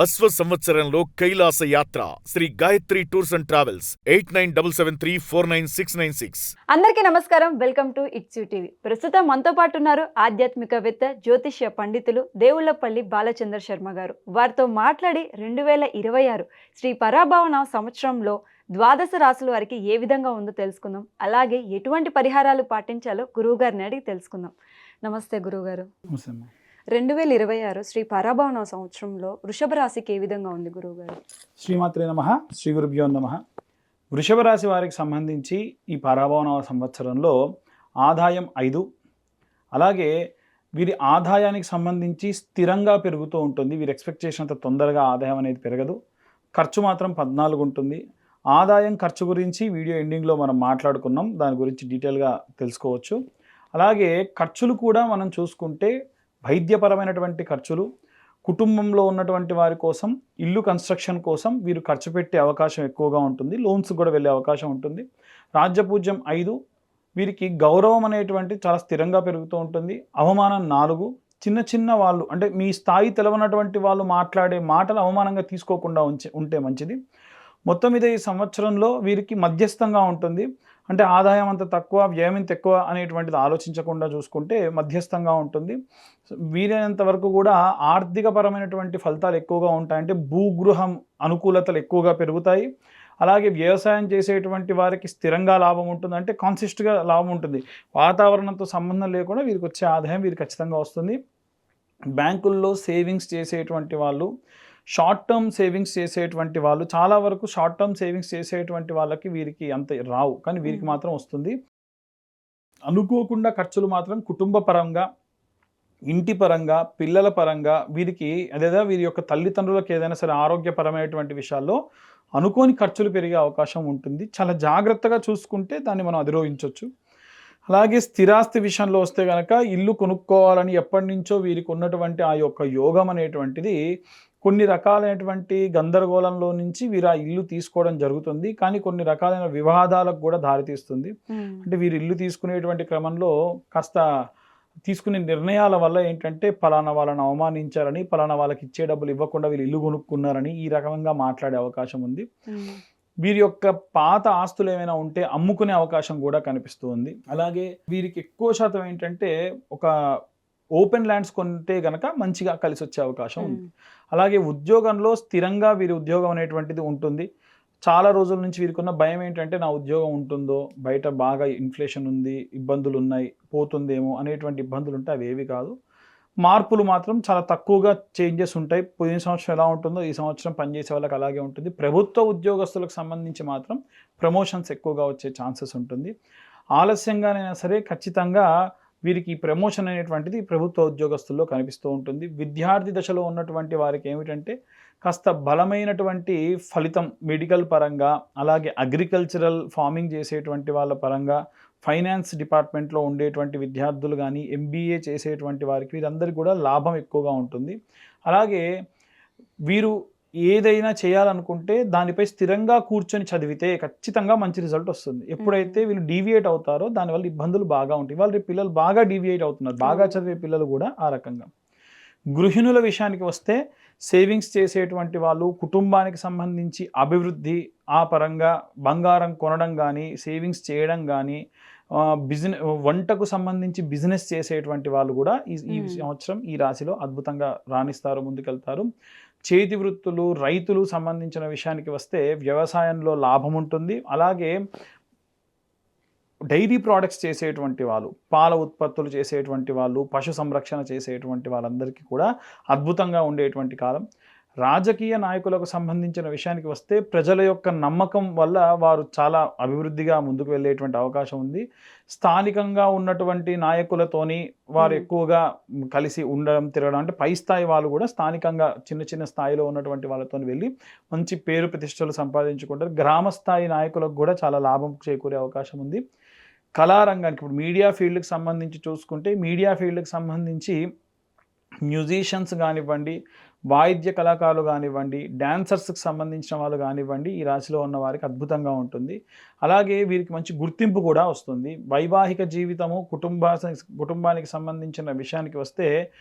అశ్వ సంవత్సరంలో కైలాస యాత్ర Sri Gayatri tours and travels 8977349696. అందరికీ నమస్కారం. Welcome to it's you TV. ప్రస్తుతం మనతో పాటు ఉన్నారు ఆధ్యాత్మికవేత్త, జ్యోతిష్య పండితులు దేవులపల్లి బాలచంద్ర శర్మ గారు. వారితో మాట్లాడి 2026 శ్రీ పరాభవన సంవత్సరంలో ద్వాదశ రాశుల వారికి ఏ విధంగా ఉందో తెలుసుకుందాం. అలాగే ఎటువంటి పరిహారాలు పాటించాలో గురువు గారిని అడిగి తెలుసుకుందాం. నమస్తే గురువుగారు. 2026 శ్రీ పరాభవన సంవత్సరంలో వృషభ రాశికి ఏ విధంగా ఉంది గురువుగారు? శ్రీమాత్రే నమః. శ్రీ గురుభ్యో నమః. వృషభ రాశి వారికి సంబంధించి ఈ పరాభవన సంవత్సరంలో ఆదాయం 5, అలాగే వీరి ఆదాయానికి సంబంధించి స్థిరంగా పెరుగుతూ ఉంటుంది. వీరు ఎక్స్పెక్ట్ చేసినంత తొందరగా ఆదాయం అనేది పెరగదు. ఖర్చు మాత్రం 14 ఉంటుంది. ఆదాయం ఖర్చు గురించి వీడియో ఎండింగ్లో మనం మాట్లాడుకున్నాం, దాని గురించి డీటెయిల్గా తెలుసుకోవచ్చు. అలాగే ఖర్చులు కూడా మనం చూసుకుంటే వైద్యపరమైనటువంటి ఖర్చులు, కుటుంబంలో ఉన్నటువంటి వారి కోసం ఇల్లు కన్స్ట్రక్షన్ కోసం వీరు ఖర్చు పెట్టే అవకాశం ఎక్కువగా ఉంటుంది. లోన్స్ కూడా వెళ్ళే అవకాశం ఉంటుంది. రాజ్యపూజ్యం 5, వీరికి గౌరవం అనేటువంటి చాలా స్థిరంగా పెరుగుతూ ఉంటుంది. అవమానం 4. చిన్న చిన్న వాళ్ళు అంటే మీ స్థాయి తెలవనటువంటి వాళ్ళు మాట్లాడే మాటలు అవమానంగా తీసుకోకుండా ఉంటే మంచిది. మొత్తం మీద ఈ సంవత్సరంలో వీరికి మధ్యస్థంగా ఉంటుంది. అంటే ఆదాయం అంత తక్కువ, వ్యయం ఇంత ఎక్కువ అనేటువంటిది ఆలోచించకుండా చూసుకుంటే మధ్యస్థంగా ఉంటుంది. వీలైనంత వరకు కూడా ఆర్థికపరమైనటువంటి ఫలితాలు ఎక్కువగా ఉంటాయి. అంటే భూగృహం అనుకూలతలు ఎక్కువగా పెరుగుతాయి. అలాగే వ్యవసాయం చేసేటువంటి వారికి స్థిరంగా లాభం ఉంటుంది. అంటే కాన్సిస్ట్గా లాభం ఉంటుంది. వాతావరణంతో సంబంధం లేకుండా వీరికి వచ్చే ఆదాయం వీరికి ఖచ్చితంగా వస్తుంది. బ్యాంకుల్లో సేవింగ్స్ చేసేటువంటి వాళ్ళు, షార్ట్ టర్మ్ సేవింగ్స్ చేసేటువంటి వాళ్ళు, చాలా వరకు షార్ట్ టర్మ్ సేవింగ్స్ చేసేటువంటి వాళ్ళకి వీరికి అంత రావు, కానీ వీరికి మాత్రం వస్తుంది. అనుకోకుండా ఖర్చులు మాత్రం కుటుంబ పరంగా, ఇంటి పరంగా, పిల్లల పరంగా వీరికి అదేదా వీరి యొక్క తల్లిదండ్రులకు ఏదైనా సరే ఆరోగ్యపరమైనటువంటి విషయాల్లో అనుకోని ఖర్చులు పెరిగే అవకాశం ఉంటుంది. చాలా జాగ్రత్తగా చూసుకుంటే దాన్ని మనం అధిరోహించవచ్చు. అలాగే స్థిరాస్తి విషయంలో వస్తే కనుక ఇల్లు కొనుక్కోవాలని ఎప్పటి నుంచో వీరికి ఉన్నటువంటి ఆ యొక్క యోగం అనేటువంటిది కొన్ని రకాలైనటువంటి గందరగోళంలో నుంచి వీరు ఆ ఇల్లు తీసుకోవడం జరుగుతుంది. కానీ కొన్ని రకాలైన వివాదాలకు కూడా దారితీస్తుంది. అంటే వీరు ఇల్లు తీసుకునేటువంటి క్రమంలో కాస్త తీసుకునే నిర్ణయాల వల్ల ఏంటంటే పలానా వాళ్ళని అవమానించారని, పలానా వాళ్ళకి ఇచ్చే డబ్బులు ఇవ్వకుండా వీళ్ళు ఇల్లు కొనుక్కున్నారని ఈ రకంగా మాట్లాడే అవకాశం ఉంది. వీరి యొక్క పాత ఆస్తులు ఏమైనా ఉంటే అమ్ముకునే అవకాశం కూడా కనిపిస్తూ ఉంది. అలాగే వీరికి ఎక్కువ శాతం ఏంటంటే ఒక ఓపెన్ ల్యాండ్స్ కొంటే గనక మంచిగా కలిసి వచ్చే అవకాశం ఉంది. అలాగే ఉద్యోగంలో స్థిరంగా వీరి ఉద్యోగం అనేటువంటిది ఉంటుంది. చాలా రోజుల నుంచి వీరికి ఉన్న భయం ఏంటంటే నా ఉద్యోగం ఉంటుందో, బయట బాగా ఇన్ఫ్లేషన్ ఉంది, ఇబ్బందులు ఉన్నాయి, పోతుందేమో అనేటువంటి ఇబ్బందులు ఉంటాయి. అవి ఏవి కాదు. మార్పులు మాత్రం చాలా తక్కువగా చేంజెస్ ఉంటాయి. పోయిన సంవత్సరం ఎలా ఉంటుందో ఈ సంవత్సరం పనిచేసే వాళ్ళకి అలాగే ఉంటుంది. ప్రభుత్వ ఉద్యోగస్తులకు సంబంధించి మాత్రం ప్రమోషన్స్ ఎక్కువగా వచ్చే ఛాన్సెస్ ఉంటుంది. ఆలస్యంగానైనా సరే ఖచ్చితంగా వీరికి ఈ ప్రమోషన్ అనేటువంటిది ప్రభుత్వ ఉద్యోగస్తుల్లో కనిపిస్తూ ఉంటుంది. విద్యార్థి దశలో ఉన్నటువంటి వారికి ఏమిటంటే కాస్త బలమైనటువంటి ఫలితం మెడికల్ పరంగా, అలాగే అగ్రికల్చరల్ ఫార్మింగ్ చేసేటువంటి వాళ్ళ పరంగా, ఫైనాన్స్ డిపార్ట్మెంట్లో ఉండేటువంటి విద్యార్థులు కానీ, ఎంబీఏ చేసేటువంటి వారికి వీరందరికీ కూడా లాభం ఎక్కువగా ఉంటుంది. అలాగే వీరు ఏదైనా చేయాలనుకుంటే దానిపై స్థిరంగా కూర్చొని చదివితే ఖచ్చితంగా మంచి రిజల్ట్ వస్తుంది. ఎప్పుడైతే వీళ్ళు డీవియేట్ అవుతారో దానివల్ల ఇబ్బందులు బాగా ఉంటాయి. వాళ్ళ పిల్లలు బాగా డీవియేట్ అవుతున్నారు, బాగా చదివే పిల్లలు కూడా ఆ రకంగా. గృహిణుల విషయానికి వస్తే సేవింగ్స్ చేసేటువంటి వాళ్ళు, కుటుంబానికి సంబంధించి అభివృద్ధి ఆ పరంగా బంగారం కొనడం కానీ, సేవింగ్స్ చేయడం కానీ, వంటకు సంబంధించి బిజినెస్ చేసేటువంటి వాళ్ళు కూడా ఈ సంవత్సరం ఈ రాశిలో అద్భుతంగా రాణిస్తారు, ముందుకెళ్తారు. చేతి వృత్తులు, రైతులు సంబంధించిన విషయానికి వస్తే వ్యవసాయంలో లాభం ఉంటుంది. అలాగే డైరీ ప్రోడక్ట్స్ చేసేటువంటి వాళ్ళు, పాల ఉత్పత్తులు చేసేటువంటి వాళ్ళు, పశు సంరక్షణ చేసేటువంటి వాళ్ళందరికీ కూడా అద్భుతంగా ఉండేటువంటి కాలం. రాజకీయ నాయకులకు సంబంధించిన విషయానికి వస్తే ప్రజల యొక్క నమ్మకం వల్ల వారు చాలా అభివృద్ధిగా ముందుకు వెళ్ళేటువంటి అవకాశం ఉంది. స్థానికంగా ఉన్నటువంటి నాయకులతోని వారు ఎక్కువగా కలిసి ఉండడం, తిరగడం, అంటే పై స్థాయి వాళ్ళు కూడా స్థానికంగా చిన్న చిన్న స్థాయిలో ఉన్నటువంటి వాళ్ళతో వెళ్ళి మంచి పేరు ప్రతిష్టలు సంపాదించుకుంటారు. గ్రామ స్థాయి నాయకులకు కూడా చాలా లాభం చేకూరే అవకాశం ఉంది. కళారంగానికి ఇప్పుడు మీడియా ఫీల్డ్కి సంబంధించి చూసుకుంటే, మీడియా ఫీల్డ్కి సంబంధించి మ్యూజిషియన్స్ కానివ్వండి, వాయిద్య కళాకారులు కానివ్వండి, డాన్సర్స్కి సంబంధించిన వాళ్ళు కానివ్వండి, ఈ రాశిలో ఉన్న వారికి అద్భుతంగా ఉంటుంది. అలాగే వీరికి మంచి గుర్తింపు కూడా వస్తుంది. వైవాహిక జీవితము, కుటుంబానికి సంబంధించిన విషయానికి వస్తే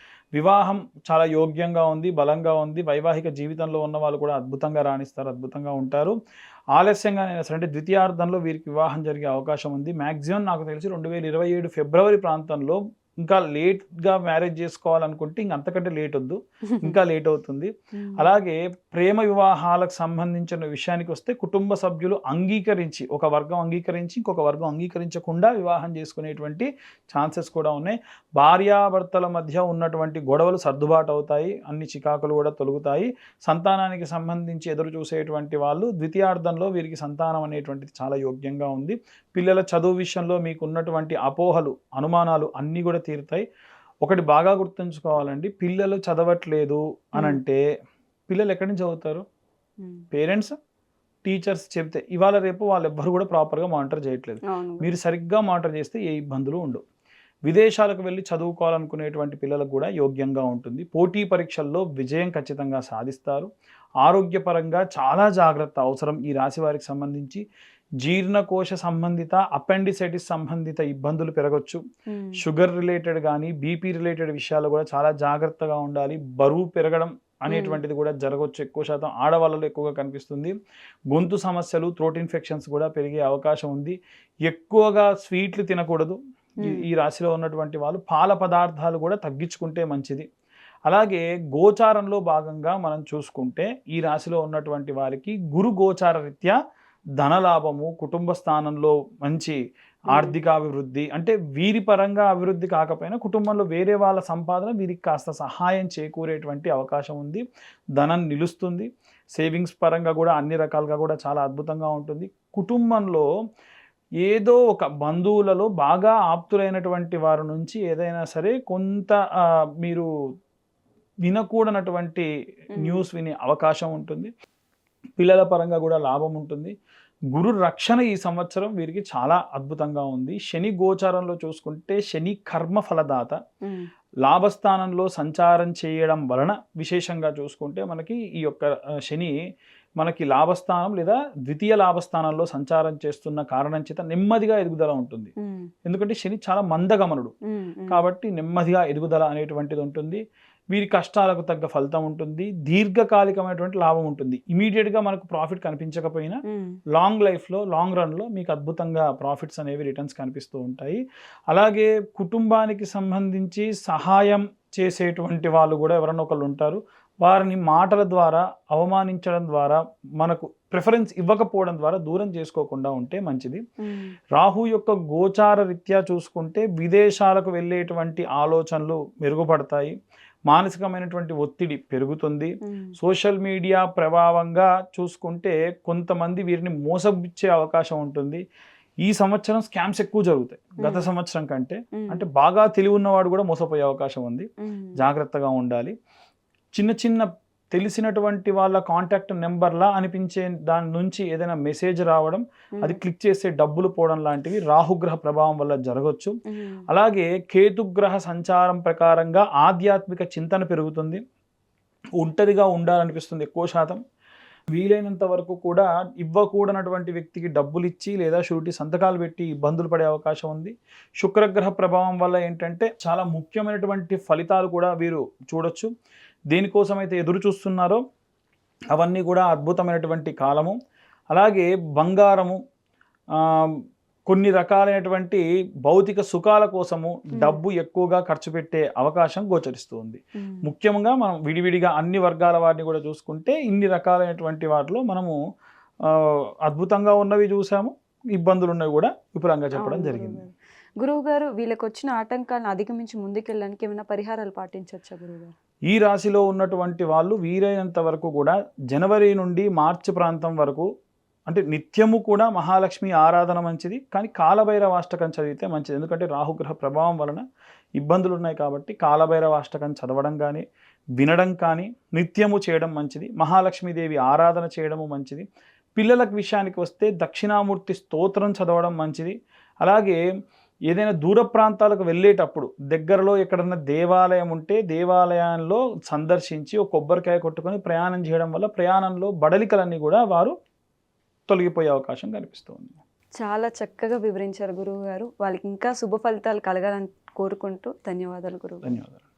వివాహం చాలా యోగ్యంగా ఉంది, బలంగా ఉంది. వైవాహిక జీవితంలో ఉన్న వాళ్ళు కూడా అద్భుతంగా రాణిస్తారు, అద్భుతంగా ఉంటారు. ఆలస్యంగానైనా సరే అంటే ద్వితీయార్థంలో వీరికి వివాహం జరిగే అవకాశం ఉంది. మ్యాక్సిమం నాకు తెలిసి 2027 ఫిబ్రవరి ప్రాంతంలో. ఇంకా లేట్‌గా మ్యారేజ్ చేసుకోవాలనుకుంటే ఇంక అంతకంటే లేట్ వద్దు. ఇంకా లేట్ అవుతుంది. అలాగే ప్రేమ వివాహాలకు సంబంధించిన విషయానికొస్తే కుటుంబ సభ్యులు అంగీకరించి, ఒక వర్గం అంగీకరించి, ఇంకొక వర్గం అంగీకరించకుండా వివాహం చేసుకునేటువంటి ఛాన్సెస్ కూడా ఉన్నాయి. భార్యాభర్తల మధ్య ఉన్నటువంటి గొడవలు సర్దుబాటు అవుతాయి. అన్ని చికాకులు కూడా తొలగుతాయి. సంతానానికి సంబంధించి ఎదురు చూసేటువంటి వాళ్ళు ద్వితీయార్థంలో వీరికి సంతానం అనేటువంటిది చాలా యోగ్యంగా ఉంది. పిల్లల చదువు విషయంలో మీకు ఉన్నటువంటి అపోహలు, అనుమానాలు అన్నీ కూడా తీరుతాయి. ఒకటి బాగా గుర్తుంచుకోవాలండి, పిల్లలు చదవట్లేదు అనంటే పిల్లలు ఎక్కడి నుంచి చదువుతారు? పేరెంట్స్, టీచర్స్ చెప్తే. ఇవాళ రేపు వాళ్ళెవ్వరు కూడా ప్రాపర్గా మానిటర్ చేయట్లేదు. మీరు సరిగ్గా మానిటర్ చేస్తే ఏ ఇబ్బందులు ఉండవు. విదేశాలకు వెళ్ళి చదువుకోవాలనుకునేటువంటి పిల్లలకు కూడా యోగ్యంగా ఉంటుంది. పోటీ పరీక్షల్లో విజయం ఖచ్చితంగా సాధిస్తారు. ఆరోగ్యపరంగా చాలా జాగ్రత్త అవసరం ఈ రాశి వారికి సంబంధించి. జీర్ణకోశ సంబంధిత, అపెండిసైటిస్ సంబంధిత ఇబ్బందులు పెరగొచ్చు. షుగర్ రిలేటెడ్ కానీ, బీపీ రిలేటెడ్ విషయాలు కూడా చాలా జాగ్రత్తగా ఉండాలి. బరువు పెరగడం అనేటువంటిది కూడా జరగవచ్చు. ఎక్కువ శాతం ఆడవాళ్ళలో ఎక్కువగా కనిపిస్తుంది. గొంతు సమస్యలు, థ్రోట్ ఇన్ఫెక్షన్స్ కూడా పెరిగే అవకాశం ఉంది. ఎక్కువగా స్వీట్లు తినకూడదు. ఈ రాశిలో ఉన్నటువంటి వాళ్ళు పాల పదార్థాలు కూడా తగ్గించుకుంటే మంచిది. అలాగే గోచారంలో భాగంగా మనం చూసుకుంటే ఈ రాశిలో ఉన్నటువంటి వారికి గురు గోచార రీత్యా ధనలాభము, కుటుంబ స్థానంలో మంచి ఆర్థిక అభివృద్ధి, అంటే వీరి పరంగా అభివృద్ధి కాకపోయినా కుటుంబంలో వేరే వాళ్ళ సంపాదన వీరికి కాస్త సహాయం చేకూరేటువంటి అవకాశం ఉంది. ధనం నిలుస్తుంది. సేవింగ్స్ పరంగా కూడా అన్ని రకాలుగా కూడా చాలా అద్భుతంగా ఉంటుంది. కుటుంబంలో ఏదో ఒక బంధువులలో బాగా ఆప్తులైనటువంటి వారి నుంచి ఏదైనా సరే కొంత మీరు వినకూడనటువంటి న్యూస్ వినే అవకాశం ఉంటుంది. పిల్లల పరంగా కూడా లాభం ఉంటుంది. గురు రక్షణ ఈ సంవత్సరం వీరికి చాలా అద్భుతంగా ఉంది. శని గోచారంలో చూసుకుంటే శని కర్మ ఫలదాత. లాభస్థానంలో సంచారం చేయడం వలన విశేషంగా చూసుకుంటే మనకి ఈ యొక్క శని మనకి లాభస్థానం లేదా ద్వితీయ లాభస్థానంలో సంచారం చేస్తున్న కారణం చేత నెమ్మదిగా ఎదుగుదల ఉంటుంది. ఎందుకంటే శని చాలా మందగమనుడు కాబట్టి నెమ్మదిగా ఎదుగుదల అనేటువంటిది ఉంటుంది. వీరి కష్టాలకు తగ్గ ఫలితం ఉంటుంది. దీర్ఘకాలికమైనటువంటి లాభం ఉంటుంది. ఇమీడియట్గా మనకు ప్రాఫిట్ కనిపించకపోయినా లాంగ్ లైఫ్లో, లాంగ్ రన్లో మీకు అద్భుతంగా ప్రాఫిట్స్ అనేవి, రిటర్న్స్ కనిపిస్తూ ఉంటాయి. అలాగే కుటుంబానికి సంబంధించి సహాయం చేసేటువంటి వాళ్ళు కూడా ఎవరన్నా ఒకళ్ళు ఉంటారు. వారిని మాటల ద్వారా అవమానించడం ద్వారా, మనకు ప్రిఫరెన్స్ ఇవ్వకపోవడం ద్వారా దూరం చేసుకోకుండా ఉంటే మంచిది. రాహు యొక్క గోచార రీత్యా చూసుకుంటే విదేశాలకు వెళ్ళేటువంటి ఆలోచనలు మెరుగుపడతాయి. మానసికమైనటువంటి ఒత్తిడి పెరుగుతుంది. సోషల్ మీడియా ప్రభావంగా చూసుకుంటే కొంతమంది వీరిని మోసగిచ్చే అవకాశం ఉంటుంది. ఈ సంవత్సరం స్కామ్స్ ఎక్కువ జరుగుతాయి గత సంవత్సరం కంటే. అంటే బాగా తెలివి ఉన్నవాడు కూడా మోసపోయే అవకాశం ఉంది. జాగ్రత్తగా ఉండాలి. చిన్న చిన్న తెలిసినటువంటి వాళ్ళ కాంటాక్ట్ నెంబర్లా అనిపించే దాని నుంచి ఏదైనా మెసేజ్ రావడం, అది క్లిక్ చేస్తే డబ్బులు పోవడం లాంటివి రాహుగ్రహ ప్రభావం వల్ల జరగవచ్చు. అలాగే కేతుగ్రహ సంచారం ప్రకారంగా ఆధ్యాత్మిక చింతన పెరుగుతుంది. ఒంటరిగా ఉండాలనిపిస్తుంది ఎక్కువ శాతం. వీలైనంత వరకు కూడా ఇవ్వకూడనటువంటి వ్యక్తికి డబ్బులు ఇచ్చి లేదా షూరిటీ సంతకాలు పెట్టి ఇబ్బందులు పడే అవకాశం ఉంది. శుక్రగ్రహ ప్రభావం వల్ల ఏంటంటే చాలా ముఖ్యమైనటువంటి ఫలితాలు కూడా వీరు చూడొచ్చు. దేనికోసమైతే ఎదురు చూస్తున్నారో అవన్నీ కూడా అద్భుతమైనటువంటి కాలము. అలాగే బంగారము, కొన్ని రకాలైనటువంటి భౌతిక సుఖాల కోసము డబ్బు ఎక్కువగా ఖర్చు పెట్టే అవకాశం గోచరిస్తూ ఉంది. ముఖ్యంగా మనం విడివిడిగా అన్ని వర్గాల వారిని కూడా చూసుకుంటే ఇన్ని రకాలైనటువంటి వాటిలో మనము అద్భుతంగా ఉన్నవి చూసాము, ఇబ్బందులు ఉన్నవి కూడా విపులంగా చెప్పడం జరిగింది. గురువు గారు, వీళ్ళకి వచ్చిన ఆటంకాలను అధిగమించి ముందుకెళ్ళడానికి ఏమైనా పరిహారాలు పాటించవచ్చా గురువు గారు? ఈ రాశిలో ఉన్నటువంటి వాళ్ళు వీలైనంత వరకు కూడా జనవరి నుండి మార్చి ప్రాంతం వరకు, అంటే నిత్యము కూడా మహాలక్ష్మి ఆరాధన మంచిది. కానీ కాలభైరవాష్టకం చదివితే మంచిది. ఎందుకంటే రాహుగ్రహ ప్రభావం వలన ఇబ్బందులు ఉన్నాయి కాబట్టి కాలభైరవాష్టకం చదవడం కానీ, వినడం కానీ నిత్యము చేయడం మంచిది. మహాలక్ష్మీదేవి ఆరాధన చేయడము మంచిది. పిల్లలకు విషయానికి వస్తే దక్షిణామూర్తి స్తోత్రం చదవడం మంచిది. అలాగే ఏదైనా దూర ప్రాంతాలకు వెళ్ళేటప్పుడు దగ్గరలో ఎక్కడన్నా దేవాలయం ఉంటే దేవాలయంలో సందర్శించి ఒక కొబ్బరికాయ కొట్టుకొని ప్రయాణం చేయడం వల్ల ప్రయాణంలో బడలికలన్నీ కూడా వారు తొలగిపోయే అవకాశం కనిపిస్తుంది. చాలా చక్కగా వివరించారు గురువు గారు. వాళ్ళకి ఇంకా శుభ ఫలితాలు కలగాలని కోరుకుంటూ ధన్యవాదాలు గురువు. ధన్యవాదాలు.